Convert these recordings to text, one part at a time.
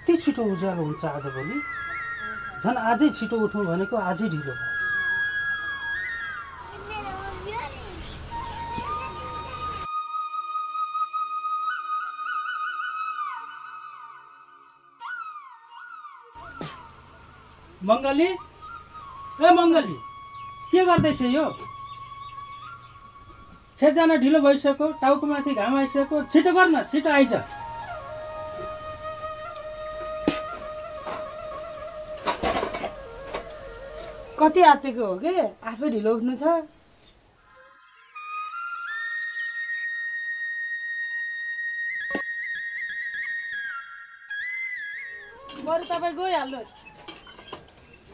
कति छिटो उज्यालो हुन्छ आजभोलि। झन् आजै छिटो उठौँ भनेको आजै ढिलो भयो। मङ्गली, ए मङ्गली, के गर्दैछ यो? खेत जान ढिलो भइसक्यो, टाउकोमाथि घाम आइसक्यो। छिटो गर्न, छिटो आइज। कति आतेको हो के आफै ढिलो उठ्नु छ। बरु तपाईँ गइहाल्नुहोस्,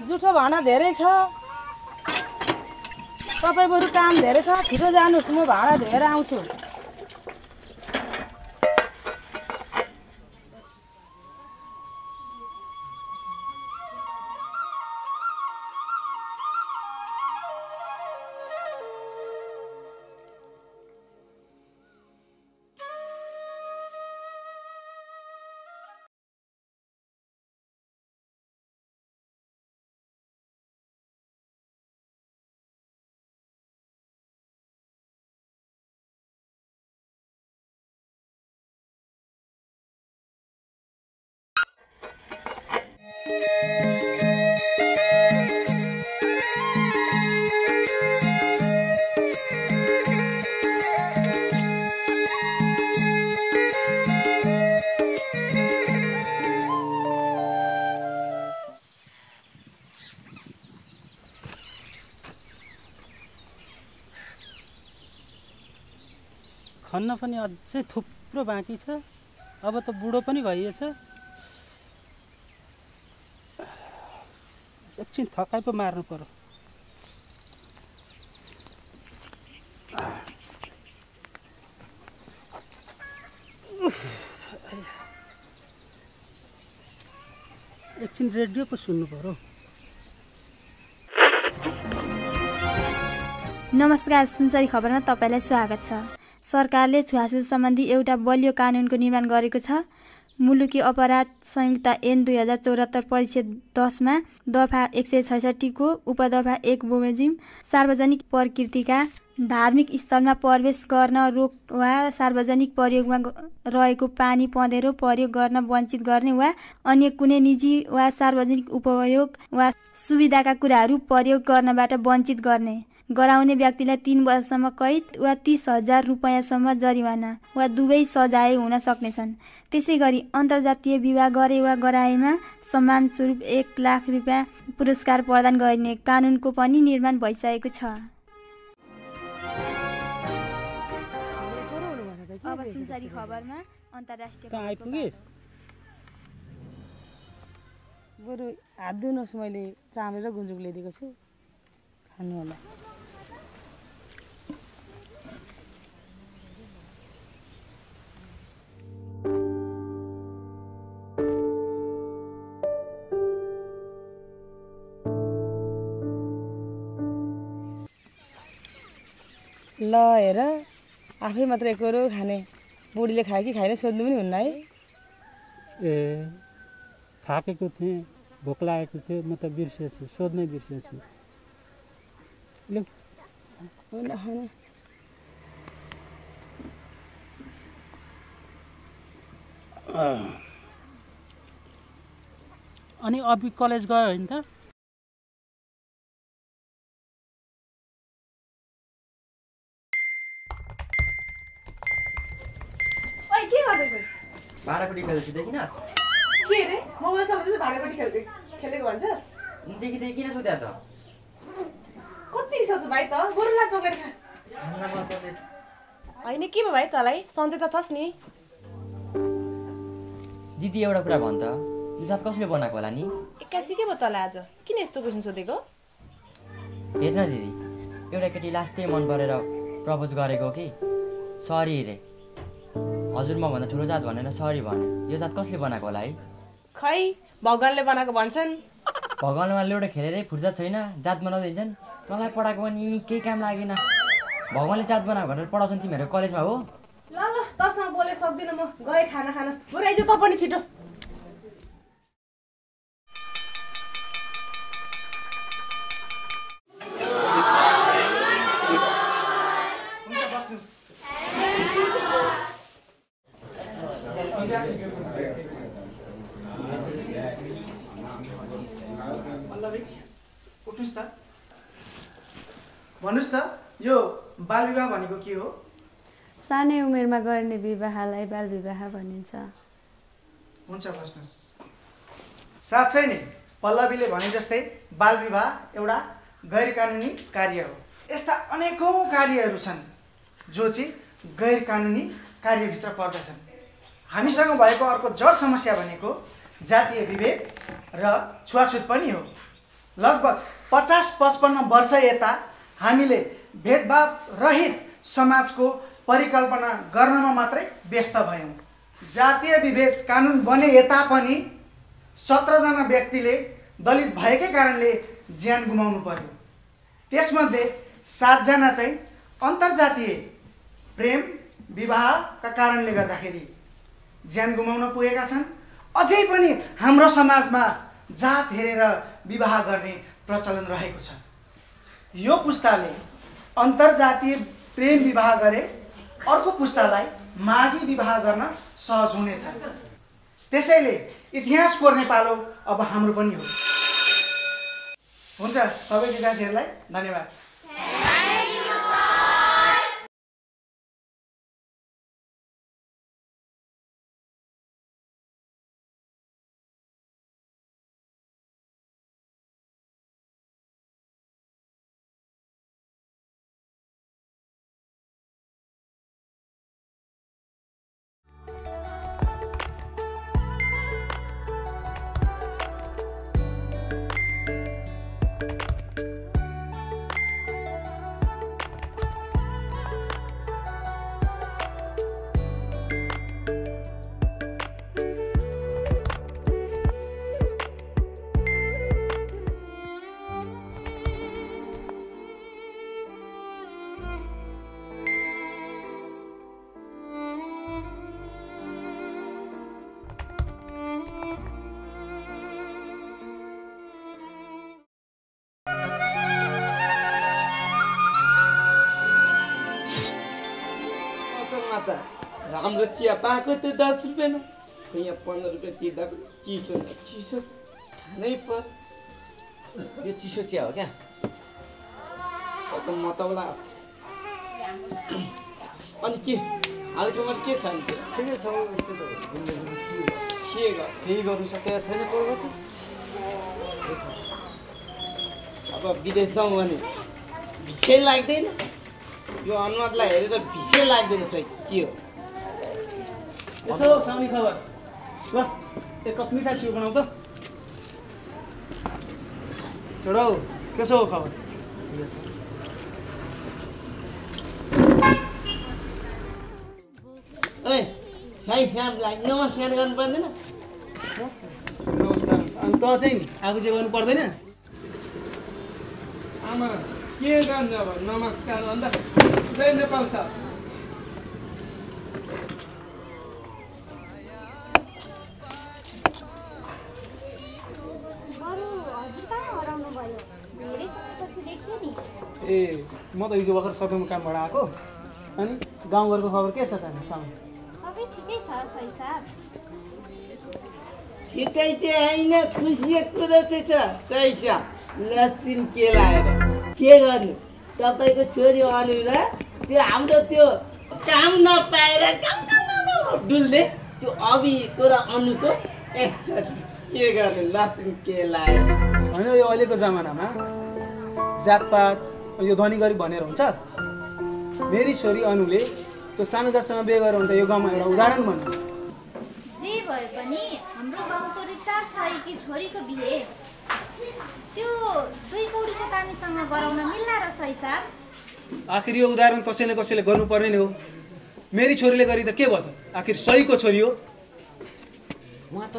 जुठो भाँडा धेरै छ। तपाईँ बरु काम धेरै छ, छिटो जानुहोस्, म भाँडा धोएर आउँछु। खन्न पनि अझै थुप्रो बाँकी छ। अब त बुढो पनि भइएछ। एकछिन थकाइ पो मार्नु पर्यो। एकछिन रेडियो पो सुन्नु पर्यो। नमस्कार, सुनसरी खबरमा तपाईलाई स्वागत छ। सरकारले छुवाछुत सम्बन्धी एउटा बलियो कानुनको निर्माण गरेको छ। मुलुकी अपराध संहिता ऐन 2074 परिच्छेद 10 मा दफा 166 को उपदफा 1 बमोजिम सार्वजनिक प्रकृतिका धार्मिक स्थलमा प्रवेश गर्न रोक वा सार्वजनिक प्रयोगमा रहेको पानी पँधेरो प्रयोग गर्न वञ्चित गर्ने वा अन्य कुनै निजी वा सार्वजनिक उपयोग वा सुविधाका कुराहरू प्रयोग गर्नबाट वञ्चित गराउने व्यक्तिलाई 3 वर्षसम्म कैद वा 30,000 रुपैयाँसम्म जरिवाना वा दुवै सजाय हुन सक्नेछन्। त्यसैगरी अन्तर्जातीय विवाह गरे वा गराएमा सम्मान स्वरूप 1 लाख रुपैयाँ पुरस्कार प्रदान गरिने कानुनको पनि निर्माण भइसकेको छ। अब सुनसरी खबरमा अन्तर्राष्ट्रिय आइपुगेस्। बरु हात धुनुहोस्, मैले चामल र गुन्द्रुक ल्याइदिएको छु, खानु होला। ल हेर, आफै मात्र एकरो खाने, बुढीले खायो कि खाएन सोध्नु पनि हुन्न है। ए थाकेको थिएँ, भोक लागेको थियो, म त बिर्सेछु, सोध्नै बिर्सेछु। ल अनि अभी कलेज गयो होइन त? भाँडाकुटी खेल्दैछु देखिनस्? के रे मोबाइल चलाउँदैछ भाँडाकुटी खेलेको भन्छस्? देखि किन सोध्या त? कति रिसाउँछ भाइ त? बरुला चोकेर खा। होइन के भयो भाइ तँलाई? सन्चै त छस् नि? दिदी एउटा कुरा भन् त, यो जात कसले बनाएको होला नि? 81 के भयो तँलाई आज? किन यस्तो क्वेसन सोधेको? हेर्न दिदी, एउटा केटी लास्टै मन परेर प्रपोज गरेको कि सरी रे, हजुर म भन्दा ठुलो जात भनेर सरी भन्यो। यो जात कसले बनाएको होला है? खै भगवानले बनाएको भन्छन्। भगवानले एउटा खेलेरै फुर्सद छैन, जात बनाउँदैछन्। तँलाई पढाएको पनि केही काम लागेन। भगवानले जात बनाएको भनेर पढाउँछन् तिमीहरू कलेजमा हो? ल ल तसँग बोले सक्दिनँ म, गएँ खाना खान। बरु आइज त पनि छिटो। पल्लवी उठ्नुस् त भन्नुस् त यो बाल विवाह भनेको के हो सानै उमेरमा गर्ने विवाहलाई बाल विवाह भनिन्छ हुन्छ बस्नुस् साँच्चै नै पल्लवीले भने जस्तै बाल विवाह एउटा गैर कानुनी कार्य हो यस्ता अनेकौं कार्यहरू छन् जो चाहिँ गैर कानुनी कार्यभित्र पर्दछन् हामीसँग भएको अर्को जड समस्या भनेको जातीय विभेद र छुवाछुत पनि हो लगभग 50-55 वर्ष यता हामीले भेदभाव रहित समाजको परिकल्पना गर्नमा मात्रै व्यस्त भयौँ जातीय विभेद कानुन बने यता पनि 17 जना व्यक्तिले दलित भएकै कारणले ज्यान गुमाउनु पर्यो त्यसमध्ये 7 जना चाहिँ अन्तर्जातीय प्रेम विवाहका कारणले गर्दाखेरि ज्यान गुमाउन पुगेका छन् अझै पनि हाम्रो समाजमा जात हेरेर विवाह गर्ने प्रचलन रहेको छ यो पुस्ताले अन्तर्जातीय प्रेम विवाह गरे अर्को पुस्तालाई मागी विवाह गर्न सहज हुनेछ त्यसैले इतिहास कोर्ने पालो अब हाम्रो पनि हो हुन्छ सबै विद्यार्थीहरूलाई धन्यवाद हाम्रो चिया पाएको त्यो 10 रुपियाँमा यहाँ 15 रुपियाँ तिर्दा पनि चिसो न चिसो खानै पर्यो यो चिसो चिया हो क्या त मतौला अनि के हालकोमा के छ नि ठिकै छ यस्तो त जिन्दगीमा के केही गर्नु सकेको छैन पर्वत अब विदेश जाउँ भने भिसै लाग्दैन यो अनुहारलाई हेरेर भिसै लाग्दैन खै के हो यसो साउनी खबर ल एक कप मिठा चियो बनाऊ त छोडौ कसो हो खबर ओए साई श्यामलाई नमस्कार गर्नु पर्दैन नमस्कार अनि त चाहिँ नि आफू चाहिँ गर्नु पर्दैन आमा के गर्नु अब नमस्कार भन्दा जय नेपाल साहब ए म त हिजो भर्खर सदनमा कामबाट आएको अनि गाउँघरको खबर के छ त साउन सबै ठिकै छ सही साहब ठिकै चाहिँ होइन खुसीको कुरा चाहिँ छ सही साहब लक्षिन के लाएर के गर्नु तपाईँको छोरी अनु र त्यो हाम्रो त्यो काम नपाएर डुल्ने त्यो अभिको र अनुको के गर्नु लक्षिन के लाएर होइन यो अहिलेको जमानामा जातपात यो धनी गरिब भनेर हुन्छ मेरी छोरी अनुले त्यो सानो जातसँग बिहे गरेर हुन्छ यो गाउँमा एउटा उदाहरण बनिन्छ जे भए पनि हाम्रो गाउँको रिटायर सहीकी छोरीको बिहे त्यो 2 कौडीको कामीसँग गराउन मिल्ला र सही साहब आखिर यो उदाहरण कसैले कसैले गर्नुपर्ने नै हो मेरी छोरीले गरी त के भयो त आखिर सहीको छोरी हो उहाँ त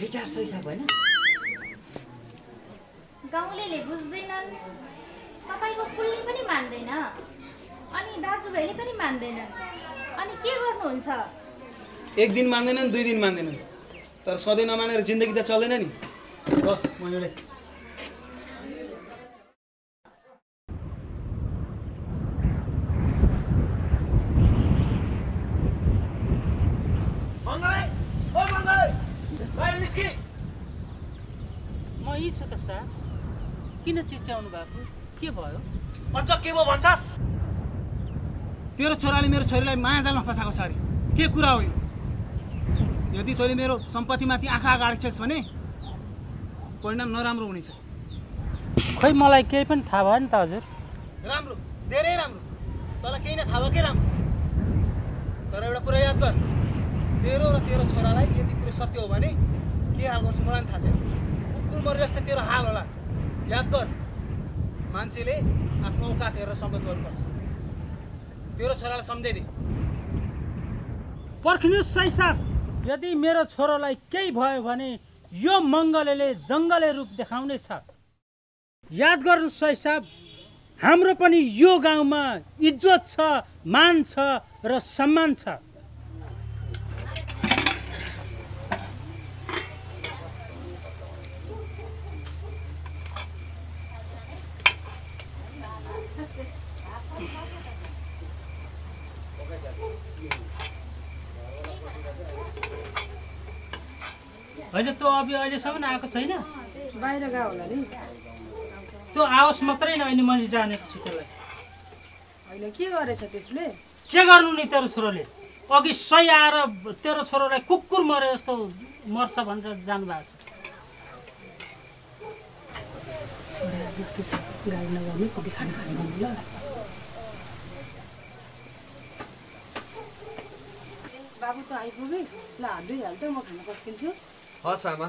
रिटायर सही साहब होइन गाउँलेले बुझ्दैनन् तपाईको कुलले पनि मान्दैन अनि दाजुभाइले पनि मान्दैनन् अनि के गर्नुहुन्छ एक दिन मान्दैनन् 2 दिन मान्दैनन् तर सधैँ नमानेर जिन्दगी त चल्दैन नि ल मैले म यही छु त सर। किन चिच्याउनु भएको? के भयो? अझ के भयो भन्छस्? तेरो छोराले मेरो छोरीलाई मायाजालमा फसाएको छ अरे। के कुरा हो यो? यदि तैँले मेरो सम्पत्तिमाथि आँखा अगाडि छेक्स भने परिणाम नराम्रो हुनेछ। खोइ मलाई केही पनि थाहा भएन त हजुर। राम्रो, धेरै राम्रो। तँलाई केही नै थाहा भयो के राम्रो। तर एउटा कुरा याद गर, तेरो र तेरो छोरालाई यदि कुरो सत्य हो भने के हाल गर्छु मलाई पनि थाहा छैन। कुकुर मरे जस्तै तेरो हाल होला। याद गर, मान्छेले आफ्नो औकात हेरेर सङ्गत गर्नुपर्छ। तेरो छोरालाई सम्झाइदे। पर्खिनुहोस् सही साहब, यदि मेरो छोरोलाई केही भयो भने यो मङ्गलेले जङ्गले रूप देखाउने छ। याद गर्नुहोस् सही साहब, हाम्रो पनि यो गाउँमा इज्जत छ, मान छ र सम्मान छ। होइन त्यो अहिलेसम्म आएको छैन? बाहिर गयो होला नि। त्यो आओस् मात्रै न, अहिले मैले जानेको छु त्यसलाई। होइन के गरेछ त्यसले? के गर्नु नि तेरो छोरोले? अघि सही आएर तेरो छोरोलाई कुकुर मरे जस्तो मर्छ भनेर जानुभएको छ। छोरा जस्तो छ, गाडी नगर्नु, कति खाना खाने भन्नु ल। बाबु त आइपुगेस् ल, हात धुइहाल त, म खाना पस्किन्छु। हस् आमा।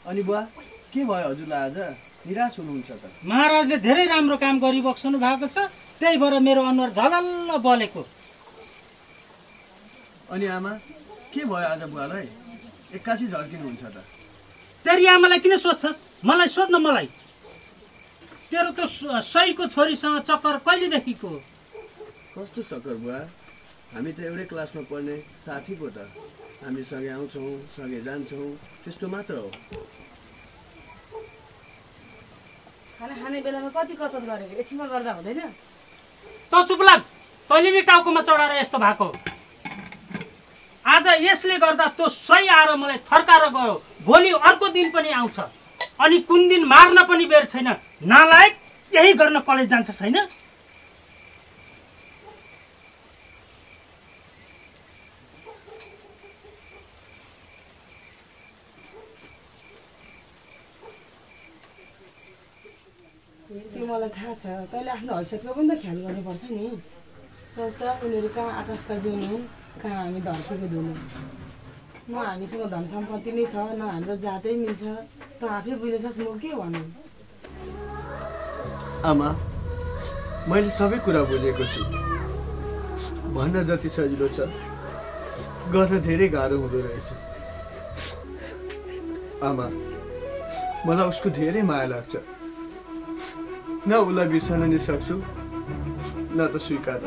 अनि बुवा के भयो हजुरलाई आज? निराश हुनुहुन्छ त? महाराजले धेरै राम्रो काम गरिबक्सनु भएको छ, त्यही भएर मेरो अनुहार झलल्ल बलेको। अनि आमा के भयो आज बुवालाई? एक्कासी झर्किनुहुन्छ त? तेरी आमालाई किन सोध्छस्? मलाई सोध्न। मलाई तेरो त सहीको छोरीसँग चक्कर कहिलेदेखिको? कस्तो चक्कर बुवा? हामी त एउटै क्लासमा पढ्ने साथी पो त। हामी सँगै आउँछौँ, सँगै जान्छौँ, त्यस्तो मात्र हो। खाना खाने बेलामा कति कचच गरेको, एकछिनमा गर्दा हुँदैन? त चुप लाग, तैँले नि टाउकोमा चढाएर यस्तो भएको। आज यसले गर्दा त्यो सही आएर मलाई थर्काएर गयो, भोलि अर्को दिन पनि आउँछ, अनि कुन दिन मार्न पनि बेर छैन। नालायक, यही गर्न कलेज जान्छ छैन? त्यो मलाई थाहा छ, तैँले आफ्नो हैसियतको पनि त ख्याल गर्नुपर्छ नि। सोच त, उनीहरू कहाँ आकाशका जुन हुन्, कहाँ हामी धरतीको धुन हौँ। न हामीसँग धन सम्पत्ति नै छ, न हाम्रो जातै मिल्छ। त आफै बुझ्छस्, म के भन्नु? आमा मैले सबै कुरा बुझेको छु। भन्न जति सजिलो छ, गर्न धेरै गाह्रो हुँदो रहेछ। आमा मलाई उसको धेरै माया लाग्छ। न उसलाई बिर्सन नि सक्छु, न त स्वीकार।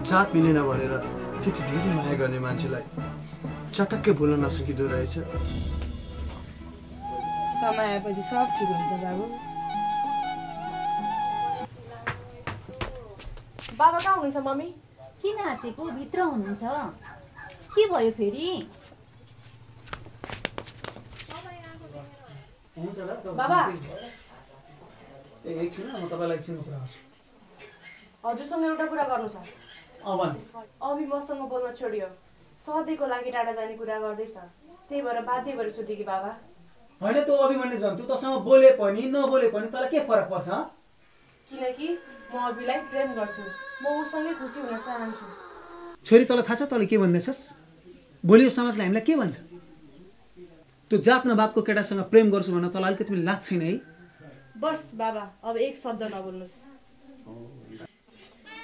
जात मिलेन भनेर त्यति धेरै माया गर्ने मान्छेलाई चटक्कै भुल्न नसकिँदो रहेछ। समय आएपछि सब ठिक हुन्छ बाबु। बाबा कहाँ हुनुहुन्छ मम्मी? किन आँटेको? भित्र हुनुहुन्छ। के भयो फेरि? बाबा एकछिन, म तपाईँलाई एकछिन कुरा गर्छु। हजुरसँग एउटा कुरा गर्नु छ। भन्नुहोस्। अभि मसँग बोल्न छोडियो, सधैँको लागि टाढा जाने कुरा गर्दैछ। त्यही भएर बाध्य भएर सोधेँ कि बाबा। होइन, त्यो अभि भन्ने जन्तु तसँग बोले पनि नबोले पनि तँलाई के फरक पर्छ? किनकि म अभिलाई प्रेम गर्छु, म उसँगै खुसी हुन चाहन्छु। छोरी, तँलाई थाहा छ तँले के भन्दैछस्? भोलि यो समाजले हामीलाई के भन्छ? त्यो जात नबातको केटासँग प्रेम गर्छु भन्न तँलाई अलिकति पनि लाग्छ छैन है? बस बाबा, अब एक शब्द नबोल्नुहोस्।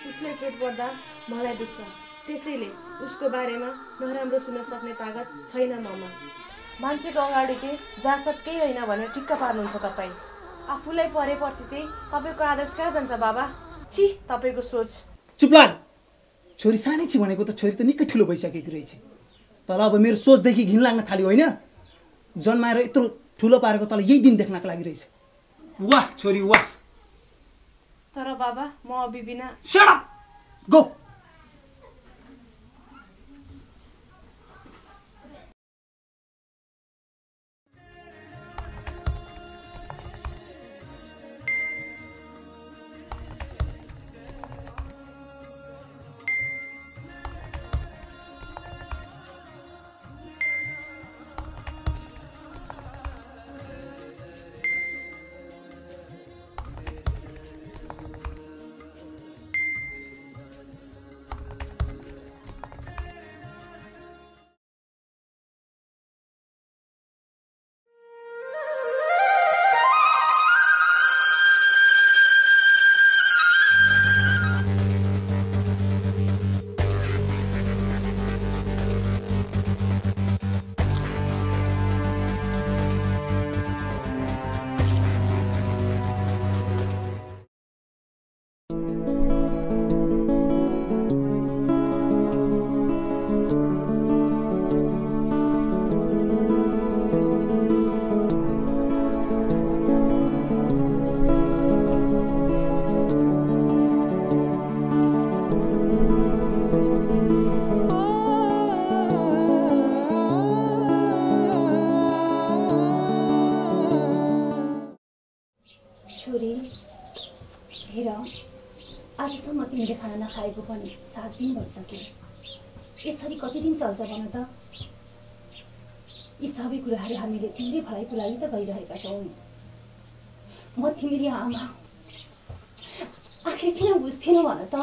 उसले चोट पर्दा मलाई दुख्छ, त्यसैले उसको बारेमा नराम्रो सुन्न सक्ने तागत छैन ममा। मान्छेको अगाडि चाहिँ जासत केही होइन भनेर ठिक्क पार्नुहुन्छ तपाईँ। आफूलाई परेपछि चाहिँ तपाईँको आदर्श कहाँ जान्छ बाबा? छि, तपाईँको सोच। चुप लाग। छोरी सानै छि भनेको त छोरी त निकै ठुलो भइसकेको रहेछ। तर अब मेरो सोचदेखि घिन लाग्न थाल्यो होइन? जन्माएर यत्रो ठुलो पारेको तँलाई यही दिन देख्नको लागि रहेछ। वाह छोरी वाह। तर बाबा म अभी बिना शट अप गो। आजसम्म तिमीले खाना नखाएको पनि 7 दिन भइसक्यो। यसरी कति दिन चल्छ भन त? यी सबै कुराहरू हामीले तिम्रै भलाइको लागि त गरिरहेका छौँ। म तिमीले आमा आखिर किन बुझ्थेनौ भन त?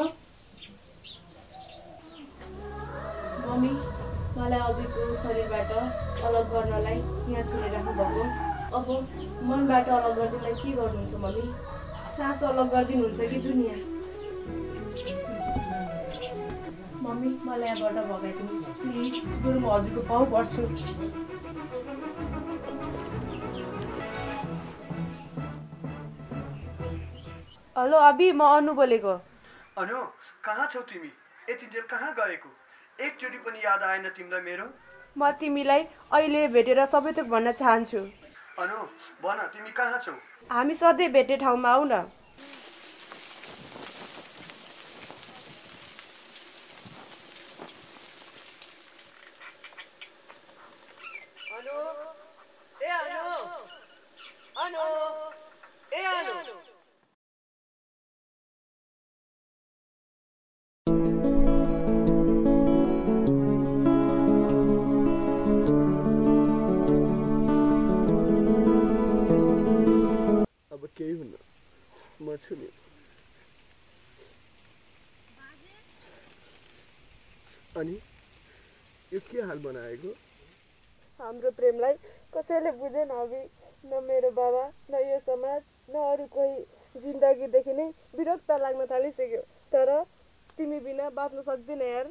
मम्मी मलाई अघिको शरीरबाट अलग गर्नलाई यहाँ तुलेर राख्नुभएको, अब मनबाट अलग गर्दिनलाई के गर्नुहुन्छ मम्मी? सास अलग गरिदिनुहुन्छ कि दुनियाँ? मम्मी मलाई यहाँबाट भगाइदिनुहोस् प्लिज, बरु म हजुरको पाउ पर्छु। हेलो अभी, म अनु बोलेको। अनु कहाँ छौ तिमी? यति जेल कहाँ गएको? एकचोटि पनि याद आएन तिमीलाई मेरो? म तिमीलाई अहिले भेटेर सबै थोक भन्न चाहन्छु। अनु भन तिमी कहाँ छौ? हामी सधैँ भेट्ने ठाउँमा आऊ न। अनु ए अनु अनु ए अनु। अब केही हुन्न, म छु नि। अनि यो के हाल बनाएको? हाम्रो प्रेमलाई कसैले बुझेन अभी, न मेरो बाबा, न यो समाज, न अरू कोही। जिन्दगीदेखि नै विरक्त लाग्न थालिसक्यो। तर तिमी बिना बाँच्न सक्दिन यार।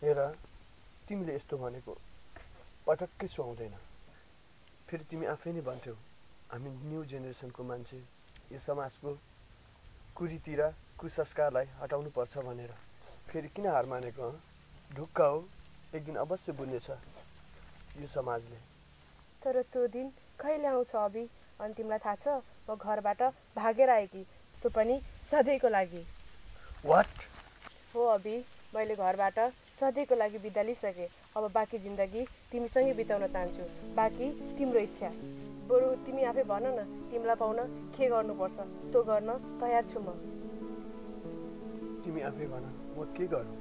हेर तिमीले यस्तो भनेको पटक्कै सुहाउँदैन। फेरि तिमी आफै नै भन्छौ हामी न्यू जेनेरेसनको मान्छे, यो समाजको कुरीतिर कुसंस्कारलाई हटाउनु पर्छ भनेर। फेरि किन हार मानेको? ढुक्क हो, एक दिन अवश्य बुझ्नेछ यो समाजले। तर त्यो दिन कहिले आउँछ अभी? अनि तिमीलाई थाहा छ म घरबाट भागेर आएकी, त्यो पनि सधैँको लागि। वाट? हो अभी, मैले घरबाट सधैँको लागि बिदा लिइसकेँ। अब बाँकी जिन्दगी तिमीसँगै बिताउन चाहन्छु। बाँकी तिम्रो इच्छा। बरु तिमी आफै भन न, तिमीलाई पाउन के गर्नुपर्छ, त्यो गर्न तयार छु म। तिमी आफै भन, म के गरौँ?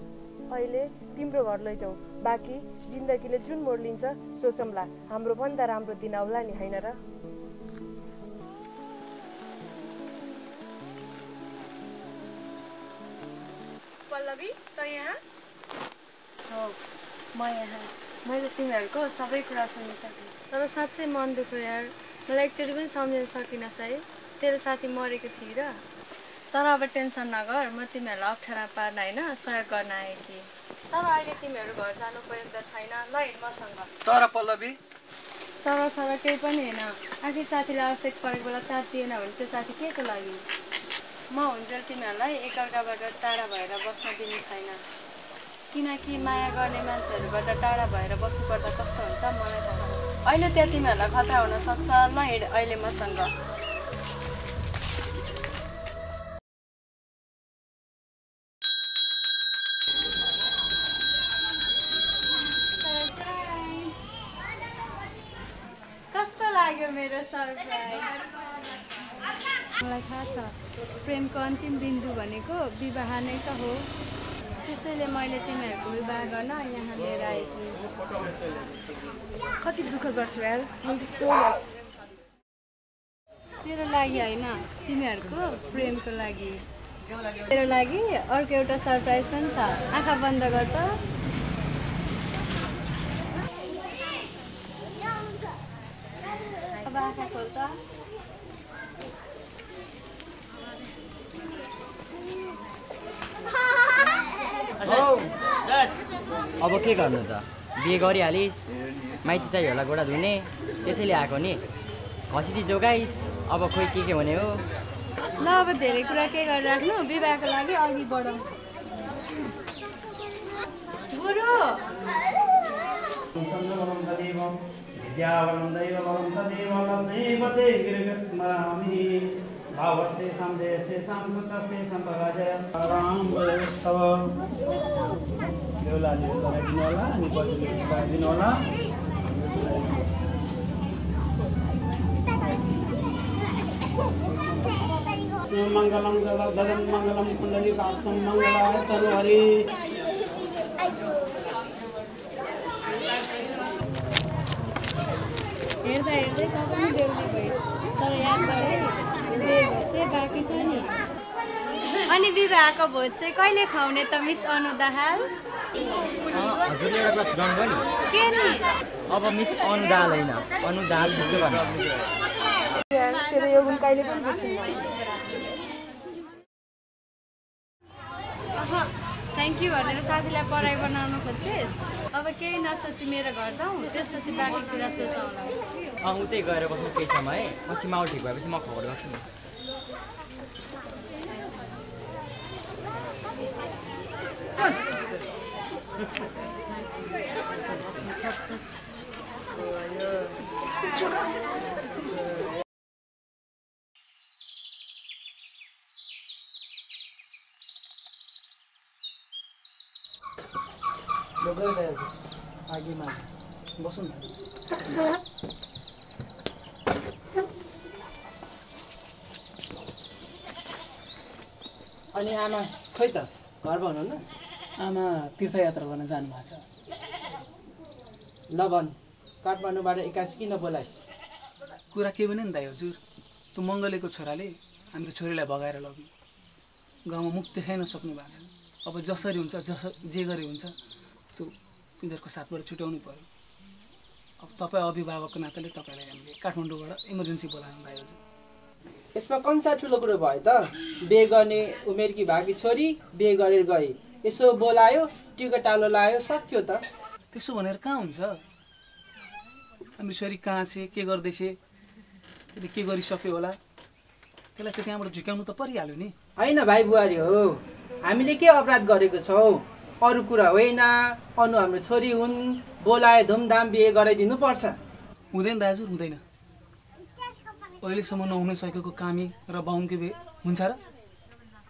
अहिले तिम्रो घर लैजाऊ। बाँकी जिन्दगीले जुन मोड लिन्छ सोचौँला। हाम्रो भन्दा राम्रो दिन आउला नि, होइन र? पल्लवी त यहाँ? हो, म यहाँ। मैले तिमीहरूको सबै कुरा सुनिसकेँ, तर साँच्चै मन दुख्यो यार। मलाई एकचोटि पनि सम्झिन सकिनँ सही। तेरो साथी मरेको थिए र। तर अब टेन्सन नगर, म तिमीहरूलाई अप्ठ्यारा पार्न होइन सहयोग गर्न आएँ कि। तर अहिले तिमीहरू घर जानु पर्यन्त छैन, ल हिँड मसँग। तर पल्लवी? तर केही पनि होइन। आखिर साथीलाई आवश्यक परेको बेला साथ दिएन भने त्यो साथी के को लागि? म हुन्जेल तिमीहरूलाई एकअर्काबाट टाढा भएर बस्न दिने छैन। किनकि माया गर्ने मान्छेहरूबाट टाढा भएर बस्नुपर्दा कस्तो हुन्छ मलाई थाहा छ। अहिले त्यहाँ तिमीहरूलाई खतरा हुन सक्छ। ल हिँड अहिले मसँग। सरप्राइज। मलाई थाहा छ प्रेमको अन्तिम बिन्दु भनेको विवाह नै त हो, त्यसैले मैले तिमीहरूको विवाह गर्न यहाँ लिएर आएकी। कति दुःख गर्छु यार, थ्याङ्क यू सो मच। तेरो लागि होइन, तिमीहरूको प्रेमको लागि। तेरो लागि अर्को एउटा सरप्राइज पनि छ, आँखा बन्द गर त। अब आँखा खोल त। अब के गर्नु त, बिहे गरिहालिस्, माइती चाहियो होला गोडा धुने, त्यसैले आएको नि। खसी जोगाइस्, अब खोइ के हुने हो। ल अब धेरै कुरा के गरिराख्नु, विवाहको लागि अघि बढौँ। गुरु मङ्गलम गदं मङ्गलम कुण्डलीकाक्षं मङ्गलाय तनुहरि। हेर्दा हेर्दै त पनि बेहुली भयो, तर याद गरे भोज चाहिँ बाँकी छ नि। अनि विवाहको भोज चाहिँ कहिले खुवाउने त मिस अनु दाहाल? हजुरले एउटा कुरा छुटाउनु भयो नि, के नि? अब मिस अनु दाहाल होइन, अनु दाहाल बुझ्नु भन्नु। तेरो यो गुण कहिले पनि बुझ्दिनँ। थ्याङ्क यू भनेर साथीलाई पढाइ बनाउन खोज्छेस्? अब केही नसोची मेरो घर जाउँ, त्यसपछि बाँकी कुरा सोचौँला। उतै गएर बस्नु केही समय, पछि माउ ठिक भएपछि म खबर गर्छु नि। आगेमा बसौँ न। अनि आमा खोइ त घर भन्नु न। आमा तीर्थयात्रा गर्न जानुभएको छ। ल भन्, काठमाडौँबाट 81 किन बोलाइस्? कुरा के भने नि दाइ हजुर, त्यो मङ्गलेको छोराले हाम्रो छोरीलाई भगाएर लग्यो। गाउँमा मुख देखाइ नसक्नु भएको छ। अब जसरी हुन्छ जे गरे हुन्छ त्यो तिनीहरूको साथबाट छुट्याउनु पर्यो। अब तपाईँ अभिभावकको नाताले तपाईँलाई हामीले काठमाडौँबाट इमर्जेन्सी बोलाउनु भयो हजुर। यसमा कन्सा ठुलो कुरो भयो त? बिहे गर्ने उमेरकी भागी छोरी बिहे गरेर गए, यसो बोलायो, टिका टालो लायो, सक्यो त। त्यसो भनेर कहाँ हुन्छ? हाम्रो छोरी कहाँ छ, के गर्दैछ, त्यसले के गरिसक्यो होला, त्यसलाई त त्यहाँबाट झुक्याउनु त परिहाल्यो नि। होइन भाइ बुहारी हो, हामीले के अपराध गरेको छौँ? अरू कुरा होइन, अनु हाम्रो छोरी हुन्, बोलाए धुमधाम बिहे गराइदिनु पर्छ। हुँदैन दाजु, हुँदैन। अहिलेसम्म नहुन सकेको कामी र बाहुनको बिहे हुन्छ र?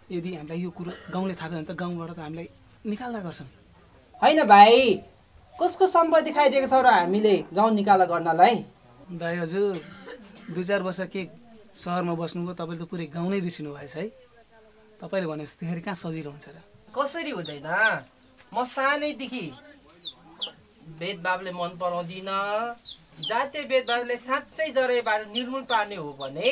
यदि हामीलाई यो कुरो गाउँले थाहा भयो भने त गाउँबाट त हामीलाई निकाल्दा गर्छन्। होइन भाइ, कसको सम्पत्ति खाइदिएको छौ र हामीले गाउँ निकाला गर्नलाई? दाइ हजुर 2-4 वर्ष के सहरमा बस्नुभयो, तपाईँले त पुरै गाउँ नै बिर्सिनु भएछ है। तपाईँले भने जस्तै कहाँ सजिलो हुन्छ र? कसरी हुँदैन? म सानैदेखि भेदभावले मन पराउँदिनँ। जातीय भेदभावले साँच्चै जराबाट निर्मूल पार्ने हो भने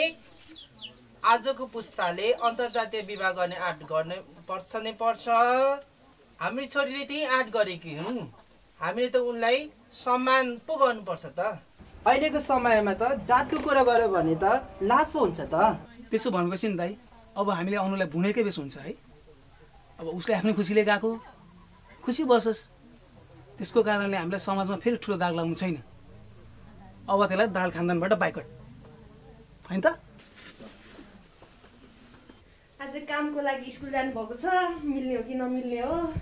आजको पुस्ताले अन्तर्जातीय विवाह गर्ने आँट गर्ने पर्छ नै पर्छ। हाम्रो छोरीले त्यही आँट गरेकी हुन्, हामीले त उनलाई सम्मान पो गर्नुपर्छ त। अहिलेको समयमा त जातको कुरा गर्यो भने त लाज पो हुन्छ त। त्यसो भनेपछि नि दाइ, अब हामीले अनुलाई भुनेकै बेस हुन्छ है। अब उसले आफ्नै खुसीले गएको, खुसी बसोस्। त्यसको कारणले हामीलाई समाजमा फेरि ठुलो दाग लाग्नु छैन। अब त्यसलाई दाल खानदानबाट बाइकट होइन त? आज कामको लागि स्कुल जानुभएको छ, मिल्ने हो कि नमिल्ने हो?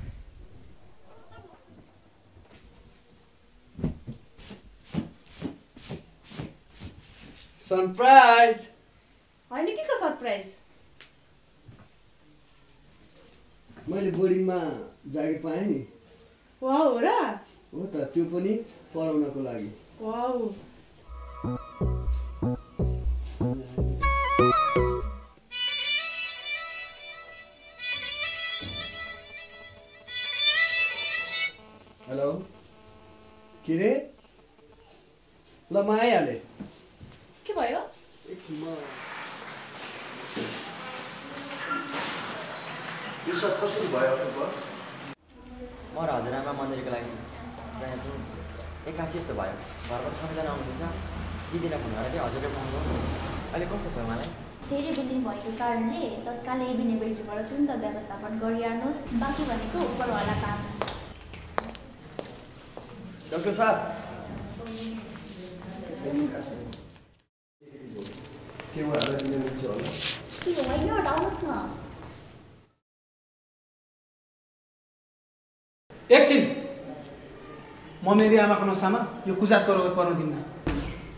सरप्राइज होइन, के को सरप्राइज? मैले बोर्डिङमा जागिर पाएँ नि। वाउ, हो र? हो त, त्यो पनि पढाउनको लागि। वाउ। म आइहालेँ। के भयो? यो सब कसरी भयो अपूर्व? म र हजुरआमा मन्दिरको लागि त्यहाँ थियौँ। एक्कासी यस्तो भयो। घरबाट सबैजना आउनुहुँदैछ। दिदीलाई फोन गरेर हजुरले पाउनु अहिले कस्तो छ मलाई? धेरै बिल्डिङ भएको कारणले तत्काल एभिनेबिलिटीबाट तुरन्त व्यवस्थापन गरिहाल्नुहोस्। बाँकी भनेको उपरवाला काम छ। डाक्टर साहब के उहाँहरूलाई दिने हुन्छ होला? के हो होइन आउनुहोस् न। एकछिन म मेरी आमाको नसामा यो कुजातको रगत पर्न दिन्न।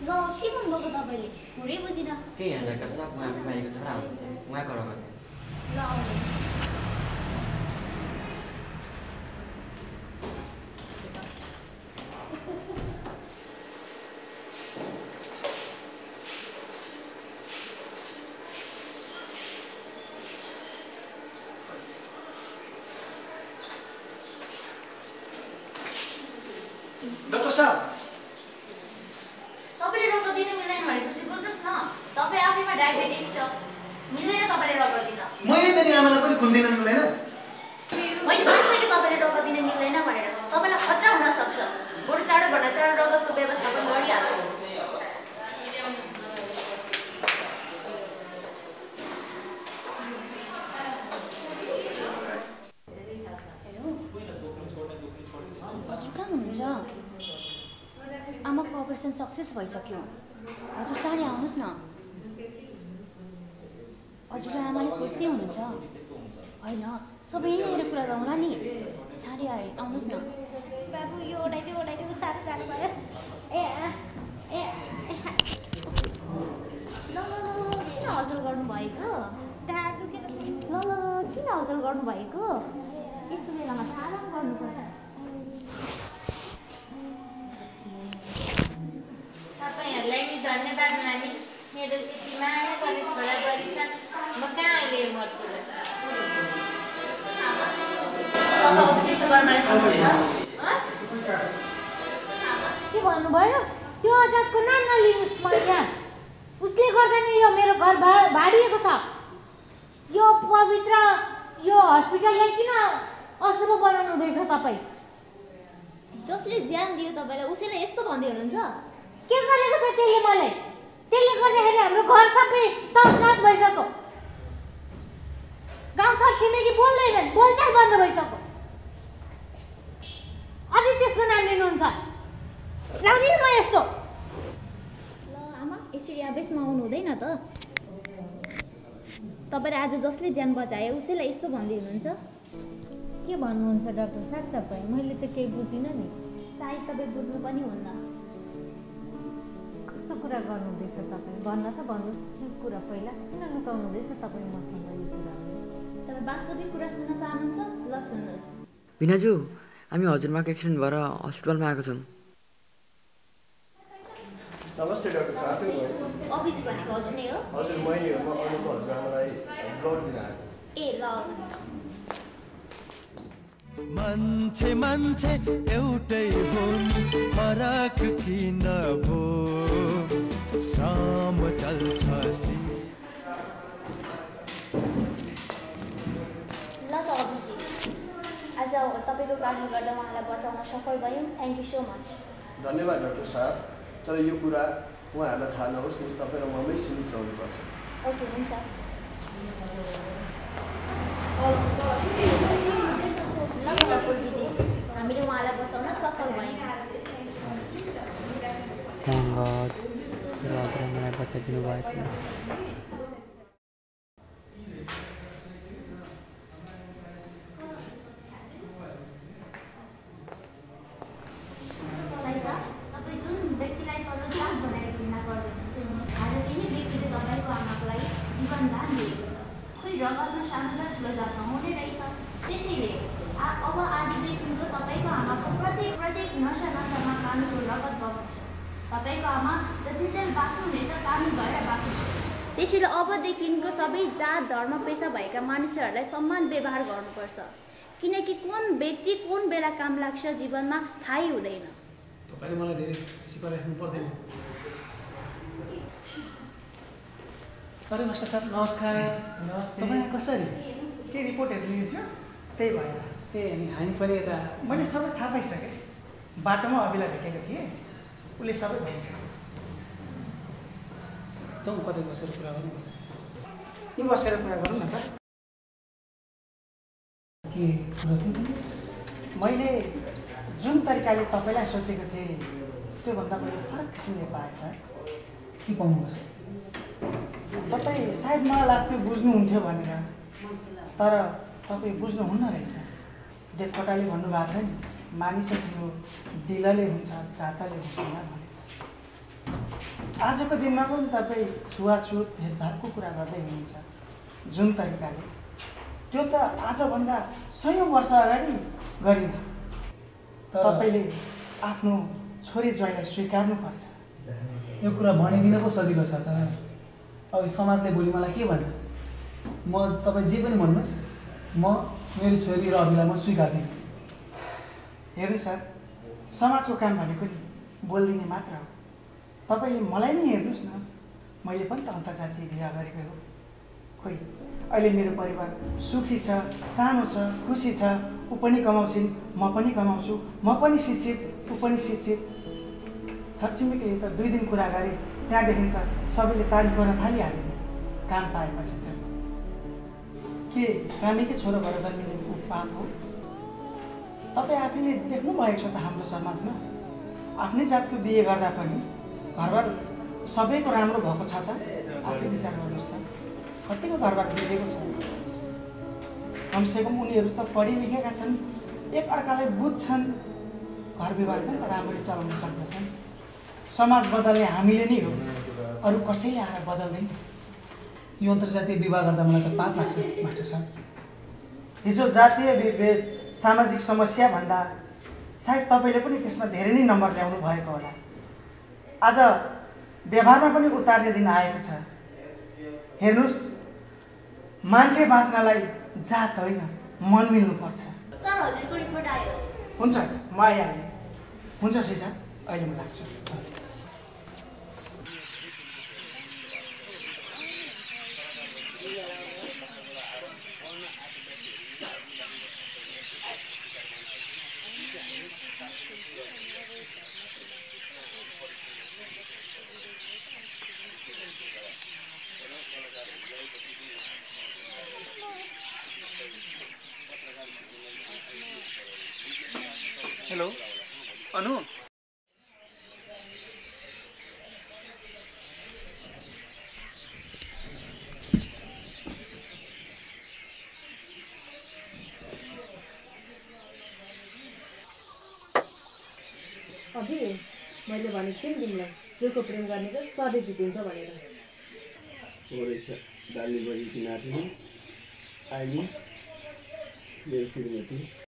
ल के भन्नुभएको तपाईँले? पुरै बुझिन। के यहाँ डाक्टर साहब उहाँ बिमारीको छोरा हुनुहुन्छ उहाँको रगत। ल आउनुहोस्। डाक्टर साहब तपाईँले रगत दिन मिल्दैन भनेपछि बुझ्नुहोस् न, तपाईँ आफैमा डायबेटिक्स छ, मिल्दैन तपाईँले रगत दिन। मैले मेरी आमालाई पनि खुन दिन मिल्दैन। मैले भनिसकेँ तपाईँले रगत दिन मिल्दैन भनेर। तपाईँलाई खतरा हुन सक्छ। बरु चाँडोभन्दा चाँडो रगतको व्यवस्थापन गरिहाल्नुहोस्। हजुर कहाँ हुनुहुन्छ? आमाको अपरेसन सक्सेस भइसक्यो। हजुर चाँडै आउनुहोस् न। हजुरलाई आमाले खोज्दै हुनुहुन्छ। होइन सबै यहीँनिर कुरा गरौँला नि। चाँडै आउनुहोस् न। बाबु यो ओडाइदियो साह्रो जानु भयो। ल किन हजुर गर्नुभएको? ल किन हजुर गर्नुभएको? यस्तो बेलामा त आराम गर्नुपर्छ। तपाईँहरूलाई नि धन्यवाद नानी, मेरो यति माया गर्ने छोरा गरिछन्। म कहाँ अहिले मर्छु र? के भन्नुभयो? त्यो आजादको नाम नलिनुहोस् मैया। उसले गर्दा नि यो मेरो घर भाडिएको छ। यो पवित्र यो हस्पिटललाई किन अशुभ बनाउनु हुँदैछ तपाईँ? जसले ज्यान दियो तपाईँलाई उसैले यस्तो भन्दै हुनुहुन्छ? के गरेको छ त्यसले मलाई? त्यसले गर्दाखेरि हाम्रो घर सबै तसनस भइसक्यो। गाउँ छर छिमेकी बोल्दैनन्, बोलचाल बन्द भइसक्यो। अझै त्यसको नाम लिनुहुन्छ? लाग्दैन म यस्तो। ल आमा यसरी आवेशमा आउनु हुँदैन त। तपाईँले आज जसले ज्यान बचाए उसैलाई यस्तो भन्दै हुनुहुन्छ? के भन्नुहुन्छ डाक्टर साहब तपाईँ? मैले त केही बुझिनँ नि। सायद तपाईँ बुझ्नु पनि हुन्न। कस्तो कुरा गर्नुहुँदैछ तपाईँ? भन्न त भन्नुहोस् त्यो कुरा पहिला। किन लुकाउनु हुँदैछ तपाईँ मसँग यो कुरा? तपाईँ वास्तविक कुरा सुन्न चाहनुहुन्छ? ल सुन्नुहोस्। भिनाजु हामी हजुरमाको एक्सिडेन्ट भएर हस्पिटलमा आएको छौँ। नमस्ते डाक्टर साहब। अभिजी भनेको हजुर नै हो? हजुर मै हो। म अरूको हजुरआमालाई ब्लड दिन आएको। ए ल आउनुहोस्। मान्छे मान्छे एउटै हुन्, फरक किन भो? साम चल्छ सी। ल त अभिजी, आज तपाईँको कारणले गर्दा उहाँलाई बचाउन सफल भयौँ। Thank you so much. धन्यवाद डाक्टर साहब। तर यो कुरा उहाँहरूलाई थाहा नहोस् नि, तपाईँ र ममै सीमित रहनुपर्छ। ओके हुन्छ। ल पूर्वीजी, हामीले उहाँलाई बचाउन सफल भयौँ। थ्याङ्क गड मलाई बचाइदिनु भएको। तपाईँ जुन व्यक्तिलाई तल जात बनाएर घृणा गर्नुहुन्थ्यो, आज त्यही व्यक्तिले तपाईँको आमाको लागि जीवनदान दिएको छ। खोइ रगतमा सानो जात ठुलो जातमा हुने रहेछ। त्यसैले अब आजदेखि जो तपाईँको आमाको प्रत्येक नसा नसामा कानुको रगत बग्छ। तपाईँको आमा जतिन्जेल बाँच्नुहुनेछ कानु भएर बाँच्नुहुन्छ। त्यसैले अबदेखिको सबै जात धर्म पेसा भएका मानिसहरूलाई सम्मान व्यवहार गर्नुपर्छ। किनकि कुन व्यक्ति कुन बेला काम लाग्छ जीवनमा थाहै हुँदैन। तपाईँले मलाई धेरै सिकाइराख्नु पर्दैन। अरे मास्टर साहब नमस्कार। नमस्ते। तपाईँ कसरी के रिपोर्टहरू लिनु थियो त्यही भएर ए अनि हामी पनि यता मैले सबै थाहा पाइसकेँ। बाटोमा अभिलाई भेटेको थिएँ, उसले सबै भन्छ। जाउँ कतै बसेर कुरा गरौँ। यहीँ बसेर कुरा गरौँ न त। के कुरा थियो? मैले जुन तरिकाले तपाईँलाई सोचेको थिएँ त्योभन्दा मैले फरक किसिमले पाएछ। के पाउनुपर्छ? तपाईँ सायद मलाई लाग्थ्यो बुझ्नुहुन्थ्यो भनेर, तर तपाईँ बुझ्नुहुन्न रहेछ। देवकोटाले भन्नुभएको छ नि, मानिसहरू दिलले हुन्छ जातले हुँदैन भने। आजको दिनमा पनि तपाईँ छुवाछुत भेदभावको कुरा गर्दै हुनुहुन्छ जुन तरिकाले, त्यो त आजभन्दा 100 वर्ष अगाडि गरिन्थ्यो। तपाईँले आफ्नो छोरी ज्वाइँलाई स्वीकार्नुपर्छ। यो कुरा भनिदिन पो सजिलो छ त। अब समाजले भोलि मलाई के भन्छ? म तपाईँ जे पनि भन्नुहोस्, म मेरो छोरी र अभिलाई म स्वीकार्दिनँ। हेर्नु सर, समाजको काम भनेको नि बोलिदिने मात्र हो। तपाईँले मलाई नै हेर्नुहोस् न, मैले पनि त अन्तर्जातीय बिहा गरेको हो। खोइ अहिले मेरो परिवार सुखी छ, सानो छ, खुसी छ। ऊ पनि कमाउँछिन्, म पनि कमाउँछु, म पनि शिक्षित, ऊ पनि शिक्षित। छरछिमेकीले त 2 दिन कुरा गरे, त्यहाँदेखि त सबैले तारिफ गर्न थालिहाल्यो। काम पाएपछि त के कामीकै छोरो भएर जन्मिने ऊ पाप हो? तपाईँ आफैले देख्नु भएको छ त हाम्रो समाजमा आफ्नै जातको बिहे गर्दा पनि घरबार सबैको राम्रो भएको छ त। आफै विचार गर्नुहोस् त, कतिको घरबार बिग्रेको छ। कमसेकम उनीहरू त पढि लेखेका छन्, एक अर्कालाई बुझ्छन्, घर व्यवहार पनि त राम्ररी चलाउन सक्दछन्। समाज बदल्ने हामीले नै हो, अरू कसैले आएर बदल्दैन। यो अन्तर्जातीय विवाह गर्दा मलाई त पाप लाग्छ मास्टर साहब। हिजो जातीय विभेद सामाजिक समस्या भन्दा सायद तपाईँले पनि त्यसमा धेरै नै नम्बर ल्याउनु भएको होला। आज व्यवहारमा पनि उतार्ने दिन आएको छ। हेर्नुहोस्, मान्छे बाँच्नलाई जात होइन मन मिल्नुपर्छ। सर हजुरको रिपोर्ट आयो। हुन्छ, म आइहालेँ। हुन्छ सैसा, अहिले म लाग्छु। हेलो अनु, अघि मैले भनेको थिएँ नि तिमीलाई, जेको प्रेम गर्ने त सधैँ जितिन्छ भनेर। हो रहेछ, डाली बजी किनार अहिले मेरो श्रीमती